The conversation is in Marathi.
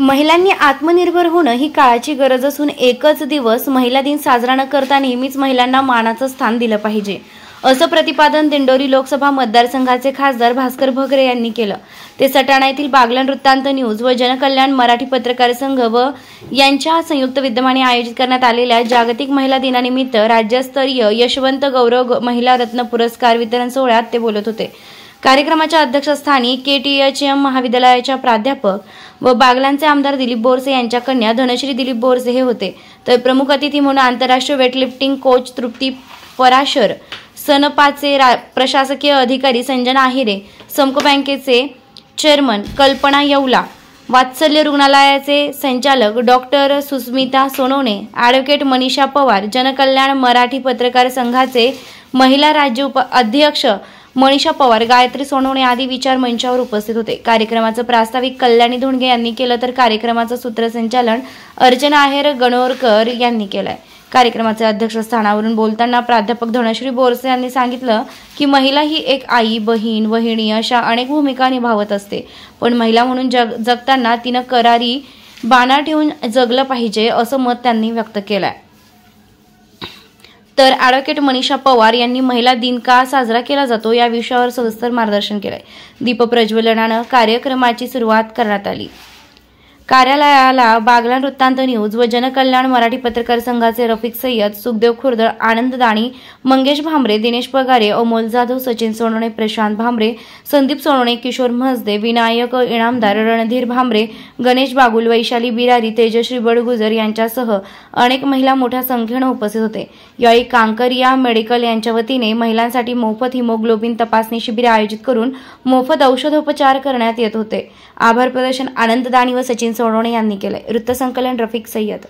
महिलांनी आत्मनिर्भर होणं ही काळाची गरज असून एकच दिवस महिला दिन साजरा न करता नेहमीच महिलांना मानाचं स्थान दिलं पाहिजे, असं प्रतिपादन दिंडोरी लोकसभा मतदारसंघाचे खासदार भास्कर भगरे यांनी केलं। ते सटाणा येथील बागलाण वृत्तांत न्यूज व जनकल्याण मराठी पत्रकार संघ व यांच्या संयुक्त विद्यमाने आयोजित करण्यात आलेल्या जागतिक महिला दिनानिमित्त राज्यस्तरीय यशवंत गौरव महिला रत्न पुरस्कार वितरण सोहळ्यात ते बोलत होते। कार्यक्रमाच्या अध्यक्षस्थानी KTHM महाविद्यालयाच्या प्राध्यापक व बागलाणचे आमदार दिलीप बोरसे यांच्या कन्या धनश्री दिलीप बोरसे हे होते। तर प्रमुख अतिथी म्हणून आंतरराष्ट्रीय वेटलिफ्टिंग कोच तृप्ती पराशर, सनपाचे प्रशासकीय अधिकारी संजना आहिरे, समको बँकेचे चेअरमन कल्पना येवला, वात्सल्य रुग्णालयाचे संचालक डॉक्टर सुस्मिता सोनवणे, ॲडव्होकेट मनीषा पवार, जनकल्याण मराठी पत्रकार संघाचे महिला राज्य अध्यक्ष मनीषा पवार, गायत्री सोनवणे आदी विचार मंचावर उपस्थित होते। कार्यक्रमाचं प्रास्ताविक कल्याणी धोंडगे यांनी केलं तर कार्यक्रमाचं सूत्रसंचालन अर्चना आहेर गणोरकर यांनी केलंय। कार्यक्रमाच्या अध्यक्षस्थानावरून बोलताना प्राध्यापक धनश्री बोरसे यांनी सांगितलं की महिला ही एक आई, बहीण, वहिनी अशा अनेक भूमिका निभावत असते, पण महिला म्हणून जगताना तिनं करारी बाणा ठेवून जगलं पाहिजे असं मत त्यांनी व्यक्त केलंय। तर ॲडव्होकेट मनीषा पवार यांनी महिला दिन का साजरा केला जातो या विषयावर सविस्तर मार्गदर्शन केलंय। दीप प्रज्वलनानं कार्यक्रमाची सुरुवात करण्यात आली। कार्यालयाला बागलाण वृत्तांत न्यूज व जनकल्याण मराठी पत्रकार संघाचे रफिक सय्यद, सुखदेव खुर्द, आनंद दाणी, मंगेश भांबरे, दिनेश पगारे, अमोल जाधव, सचिन सोनवणे, प्रशांत भांबरे, संदीप सोनवणे, किशोर म्हसदे, विनायक इनामदार, रणधीर भांबरे, गणेश बागुल, वैशाली बिरारी, तेजश्री बडगुजर यांच्यासह अनेक महिला मोठ्या संख्येने उपस्थित होते। यावेळी कांकरिया मेडिकल यांच्या वतीने महिलांसाठी मोफत हिमोग्लोबिन तपासणी शिबिर आयोजित करून मोफत औषधोपचार करण्यात येत होते। आभार प्रदर्शन आनंद दाणी व सचिन सोनवणे यांनी केले। वृत्तसंकलन रफिक सय्यद।